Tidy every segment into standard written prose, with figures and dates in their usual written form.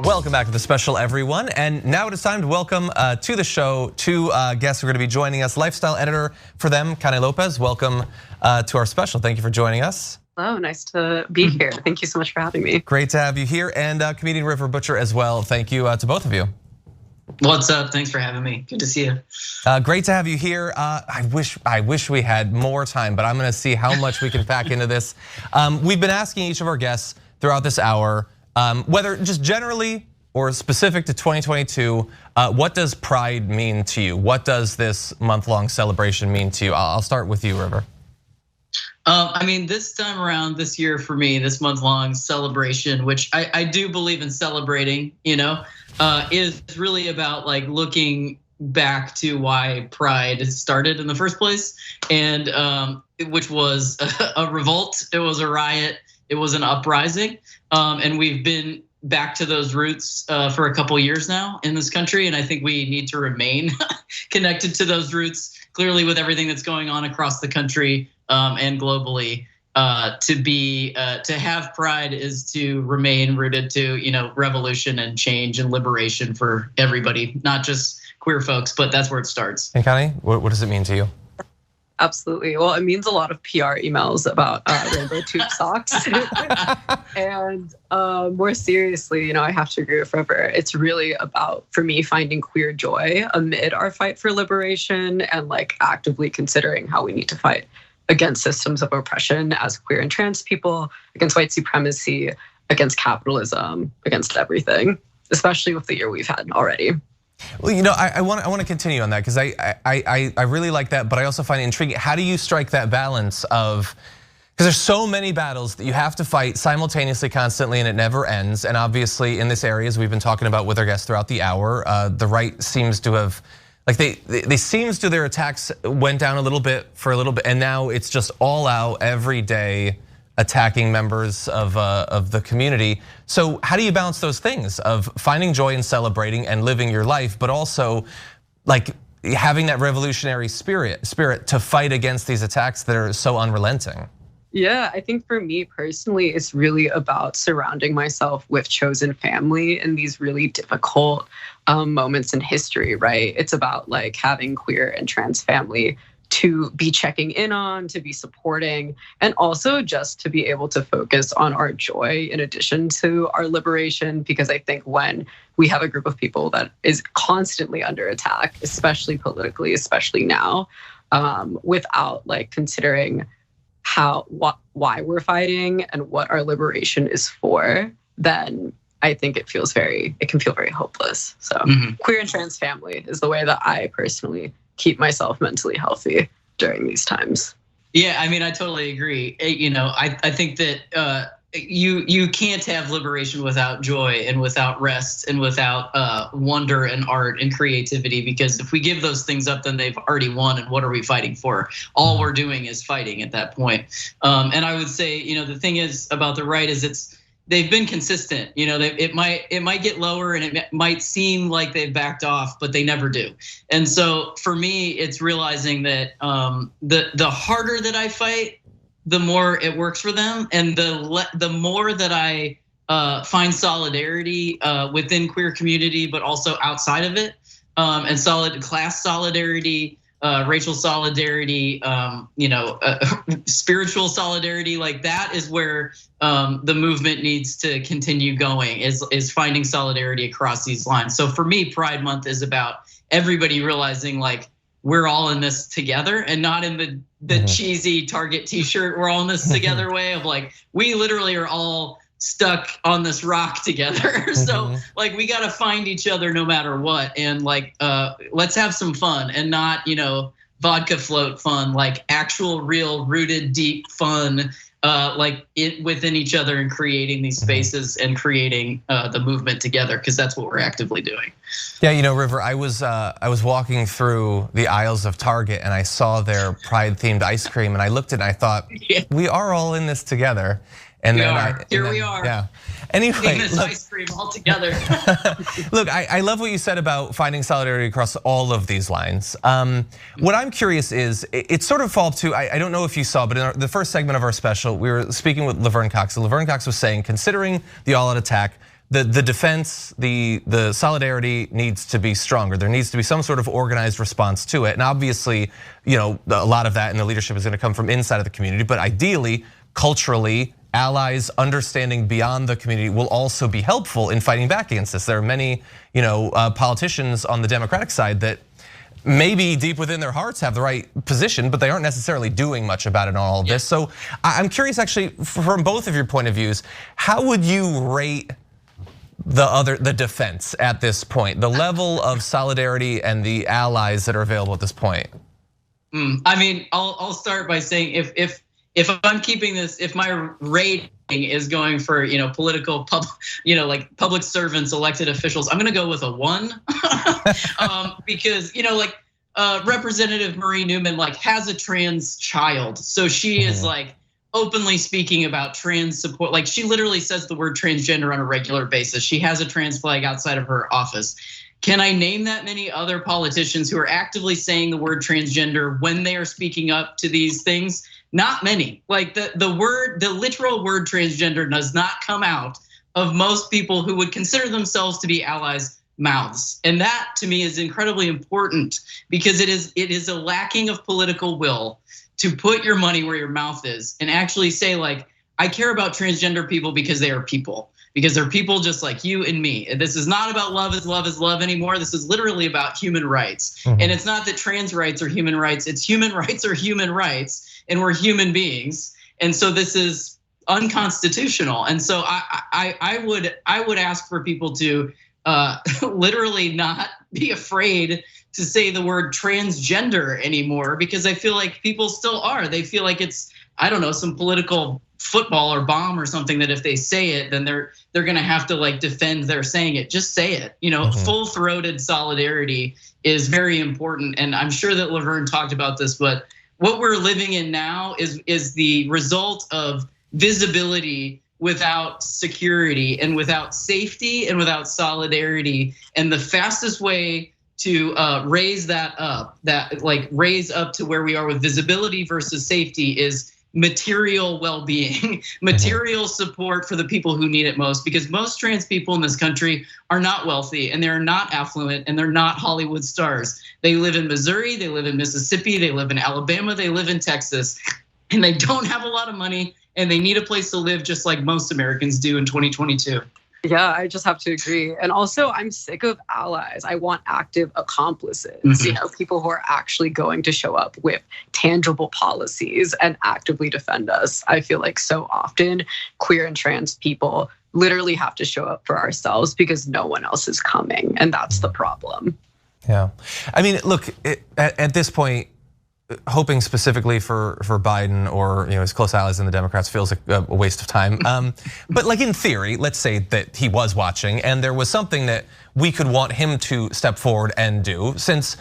Welcome back to the special, everyone. And now it is time to welcome to the show two guests who are going to be joining us. Lifestyle editor for them, Lopez. Welcome to our special. Thank you for joining us. Hello, nice to be here. Thank you so much for having me. Great to have you here. And comedian River Butcher as well. Thank you to both of you. What's up? Thanks for having me. Good to see you. Great to have you here. I wish we had more time, but I'm going to see how much we can pack into this. We've been asking each of our guests throughout this hour, whether just generally or specific to 2022, what does Pride mean to you? What does this month-long celebration mean to you? I'll start with you, River. I mean, this time around, this year for me, this month-long celebration, which I do believe in celebrating, is really about like looking back to why Pride started in the first place, and which was a revolt, it was a riot, it was an uprising, and we've been back to those roots for a couple years now in this country, and I think we need to remain connected to those roots. Clearly, with everything that's going on across the country and globally, to have Pride is to remain rooted to revolution and change and liberation for everybody, not just queer folks, but that's where it starts. And Connie, what does it mean to you? Absolutely. Well, it means a lot of PR emails about rainbow tube socks. And more seriously, I have to agree with River. It's really about, for me, finding queer joy amid our fight for liberation and like actively considering how we need to fight against systems of oppression as queer and trans people, against white supremacy, against capitalism, against everything, especially with the year we've had already. Well, I want to continue on that because I really like that, but I also find it intriguing. How do you strike that balance of, because there's so many battles that you have to fight simultaneously, constantly, and it never ends. And obviously, in this area, as we've been talking about with our guests throughout the hour, the right seems to have, like they seems to, their attacks went down a little bit for a little bit, and now it's just all out every day, attacking members of the community. So how do you balance those things of finding joy and celebrating and living your life, but also like having that revolutionary spirit to fight against these attacks that are so unrelenting? Yeah, I think for me personally, it's really about surrounding myself with chosen family in these really difficult moments in history, right? It's about like having queer and trans family to be checking in on, to be supporting, and also just to be able to focus on our joy in addition to our liberation. Because I think when we have a group of people that is constantly under attack, especially politically, especially now, without like considering why we're fighting and what our liberation is for, then I think it can feel very hopeless. So queer and trans family is the way that I personally keep myself mentally healthy during these times. Yeah, I mean, I totally agree. I think that you can't have liberation without joy and without rest and without wonder and art and creativity, because if we give those things up, then they've already won, and what are we fighting for? All we're doing is fighting at that point. And I would say, the thing is about the right is they've been consistent. It might get lower and it might seem like they've backed off, but they never do. And so for me, it's realizing that the harder that I fight, the more it works for them, and the more that I find solidarity within queer community, but also outside of it, and solid class solidarity, racial solidarity, spiritual solidarity, like that is where the movement needs to continue going, is finding solidarity across these lines. So for me, Pride Month is about everybody realizing like we're all in this together, and not in the cheesy Target t-shirt, we're all in this together way of like, we literally are all stuck on this rock together. So like we gotta find each other no matter what, and like let's have some fun, and not vodka float fun, like actual real rooted deep fun, like within each other, and creating these spaces and creating the movement together, because that's what we're actively doing. Yeah, River, I was walking through the aisles of Target and I saw their Pride themed ice cream, and I looked at it and I thought, we are all in this together. And we then are. Here we are. Yeah. Anyway, this ice cream all together. Look, I love what you said about finding solidarity across all of these lines. What I'm curious is, it sort of falls to, I don't know if you saw, but in the first segment of our special, we were speaking with Laverne Cox. And Laverne Cox was saying, considering the all-out attack, the defense, the solidarity needs to be stronger. There needs to be some sort of organized response to it. And obviously, a lot of that in the leadership is going to come from inside of the community, but ideally, culturally, allies understanding beyond the community will also be helpful in fighting back against this. There are many, politicians on the Democratic side that maybe deep within their hearts have the right position, but they aren't necessarily doing much about it on all of this. So I'm curious, actually, from both of your point of views, how would you rate the defense at this point, the level of solidarity and the allies that are available at this point? I mean, I'll start by saying if I'm keeping this, if my rating is going for political public servants, elected officials, I'm gonna go with a 1, because Representative Marie Newman has a trans child, so she is openly speaking about trans support. She literally says the word transgender on a regular basis. She has a trans flag outside of her office. Can I name that many other politicians who are actively saying the word transgender when they are speaking up to these things? Not many. The literal word transgender does not come out of most people who would consider themselves to be allies' mouths. And that to me is incredibly important, because it is a lacking of political will to put your money where your mouth is and actually say, I care about transgender people because they are people. Because they're people just like you and me. This is not about love is love anymore. This is literally about human rights. And it's not that trans rights are human rights. It's human rights are human rights, and we're human beings. And so this is unconstitutional. And so I would ask for people to literally not be afraid to say the word transgender anymore, because I feel like people still are. They feel like it's, I don't know, some political football or bomb or something, that if they say it, then they're gonna have to defend their saying it. Just say it. Full-throated solidarity is very important. And I'm sure that Laverne talked about this, but what we're living in now is the result of visibility without security and without safety and without solidarity. And the fastest way to raise that up, raise up to where we are with visibility versus safety, is material well-being, material support for the people who need it most, because most trans people in this country are not wealthy, and they're not affluent, and they're not Hollywood stars. They live in Missouri, they live in Mississippi, they live in Alabama, they live in Texas, and they don't have a lot of money, and they need a place to live just like most Americans do in 2022. Yeah, I just have to agree. And also, I'm sick of allies. I want active accomplices, people who are actually going to show up with tangible policies and actively defend us. I feel like so often queer and trans people literally have to show up for ourselves because no one else is coming. And that's the problem. Yeah. I mean, look, at this point, hoping specifically for Biden or his close allies in the Democrats feels like a waste of time. But in theory, let's say that he was watching and there was something that we could want him to step forward and do, since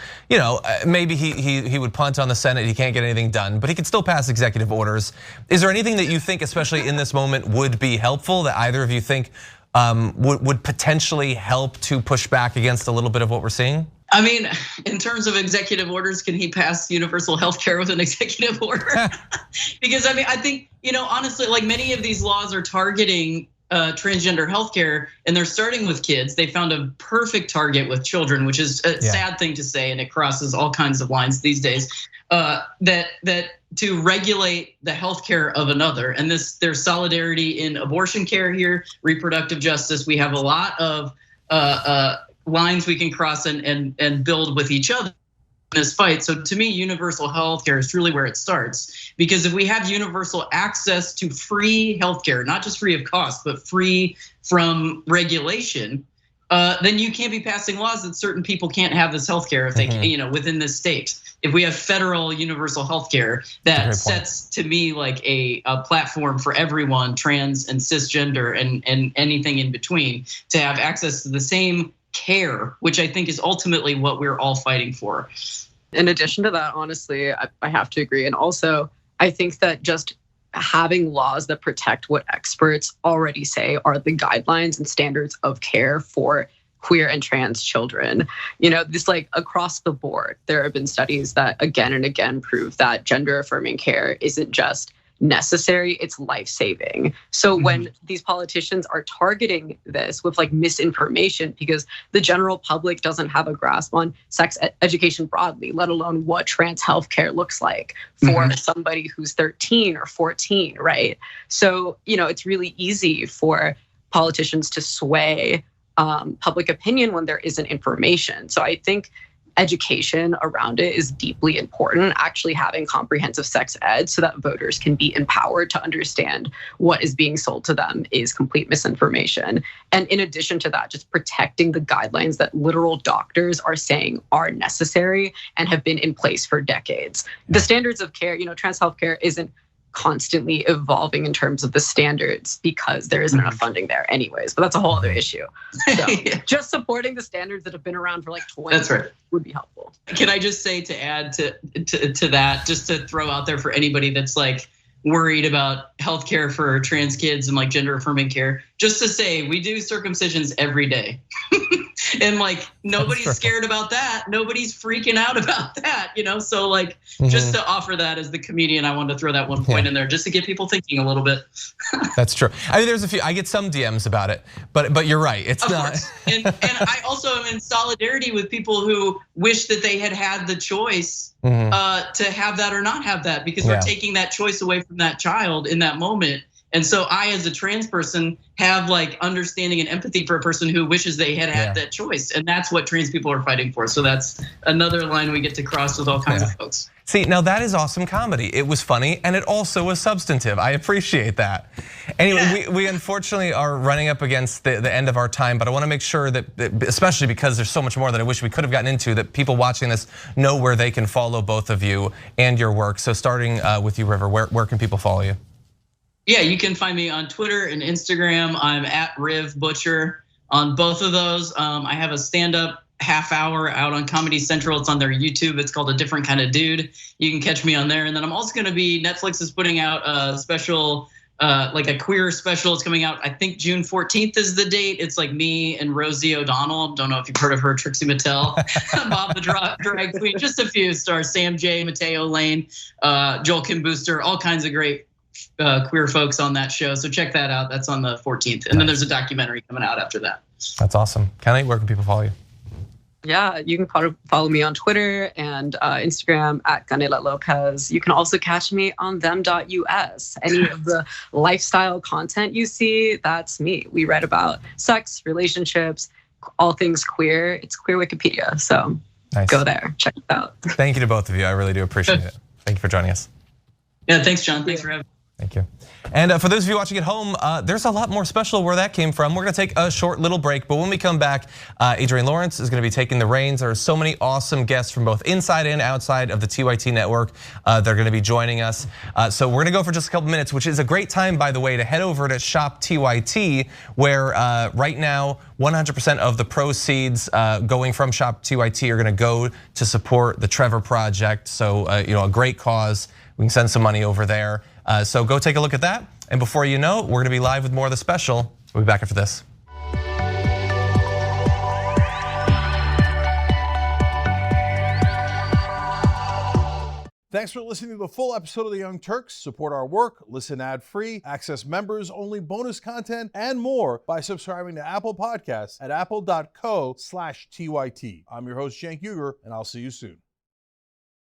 maybe he would punt on the Senate, he can't get anything done, but he could still pass executive orders. Is there anything that you think, especially in this moment, would be helpful, that either of you think would potentially help to push back against a little bit of what we're seeing? I mean, in terms of executive orders, can he pass universal health care with an executive order? Because I think, honestly, many of these laws are targeting transgender healthcare, and they're starting with kids. They found a perfect target with children, which is a sad thing to say, and it crosses all kinds of lines these days. That to regulate the healthcare of another, and there's solidarity in abortion care here, reproductive justice. We have a lot of lines we can cross and build with each other in this fight. So to me, universal healthcare is truly where it starts, because if we have universal access to free healthcare, not just free of cost, but free from regulation, then you can't be passing laws that certain people can't have this healthcare if they, within this state. If we have federal universal healthcare, that sets to me like a platform for everyone, trans and cisgender and anything in between, to have access to the same care, which I think is ultimately what we're all fighting for. In addition to that, honestly, I have to agree. And also, I think that just having laws that protect what experts already say are the guidelines and standards of care for queer and trans children. This across the board, there have been studies that again and again prove that gender affirming care isn't just necessary, it's life-saving. So when these politicians are targeting this with like misinformation, because the general public doesn't have a grasp on sex education broadly, let alone what trans healthcare looks like for somebody who's 13 or 14, right? So, it's really easy for politicians to sway public opinion when there isn't information. So I think education around it is deeply important, actually having comprehensive sex ed so that voters can be empowered to understand what is being sold to them is complete misinformation. And in addition to that, just protecting the guidelines that literal doctors are saying are necessary and have been in place for decades. The standards of care, trans healthcare isn't constantly evolving in terms of the standards because there isn't enough funding there anyways, but that's a whole other issue. So just supporting the standards that have been around for like 20 years would be helpful. Can I just say, to add to that, just to throw out there for anybody that's like worried about healthcare for trans kids and like gender affirming care, just to say we do circumcisions every day. And like nobody's scared about that. Nobody's freaking out about that, So like just to offer that as the comedian, I wanted to throw that one point in there just to get people thinking a little bit. That's true. I mean, I get some DMs about it, but you're right. It's of not. Course. And I also am in solidarity with people who wish that they had the choice to have that or not have that, because we're taking that choice away from that child in that moment. And so I, as a trans person, have like understanding and empathy for a person who wishes they had that choice. And that's what trans people are fighting for. So that's another line we get to cross with all kinds of folks. See, now that is awesome comedy. It was funny and it also was substantive. I appreciate that. Anyway, we unfortunately are running up against the end of our time, but I wanna make sure that, especially because there's so much more that I wish we could have gotten into, that people watching this know where they can follow both of you and your work. So starting with you, River, where can people follow you? Yeah, you can find me on Twitter and Instagram. I'm at Riv Butcher on both of those. I have a stand-up half hour out on Comedy Central. It's on their YouTube. It's called A Different Kind of Dude. You can catch me on there. And then I'm also gonna be, Netflix is putting out a special, like a queer special. It's coming out, I think June 14th is the date. It's like me and Rosie O'Donnell. Don't know if you've heard of her, Trixie Mattel, Bob the drag queen, just a few stars, Sam J, Mateo Lane, Joel Kim Booster, all kinds of great queer folks on that show. So check that out. That's on the 14th. And then there's a documentary coming out after that. That's awesome. Kenny, where can people follow you? Yeah, you can follow me on Twitter and Instagram at Ganela Lopez. You can also catch me on them.us. Any of the lifestyle content you see, that's me. We write about sex, relationships, all things queer. It's Queer Wikipedia. So go there, check it out. Thank you to both of you. I really do appreciate it. Thank you for joining us. Yeah, thanks, John. Thanks for having me. Thank you. And for those of you watching at home, there's a lot more special where that came from. We're gonna take a short little break, but when we come back, Adrienne Lawrence is gonna be taking the reins. There are so many awesome guests from both inside and outside of the TYT network. They're gonna be joining us. So we're gonna go for just a couple minutes, which is a great time, by the way, to head over to Shop TYT, where right now, 100% of the proceeds going from Shop TYT are gonna go to support the Trevor Project. So a great cause. We can send some money over there. So go take a look at that. And before you know, we're gonna be live with more of the special. We'll be back after this. Thanks for listening to the full episode of The Young Turks. Support our work, listen ad-free, access members-only bonus content, and more by subscribing to Apple Podcasts at apple.co/TYT. I'm your host, Cenk Uygur, and I'll see you soon.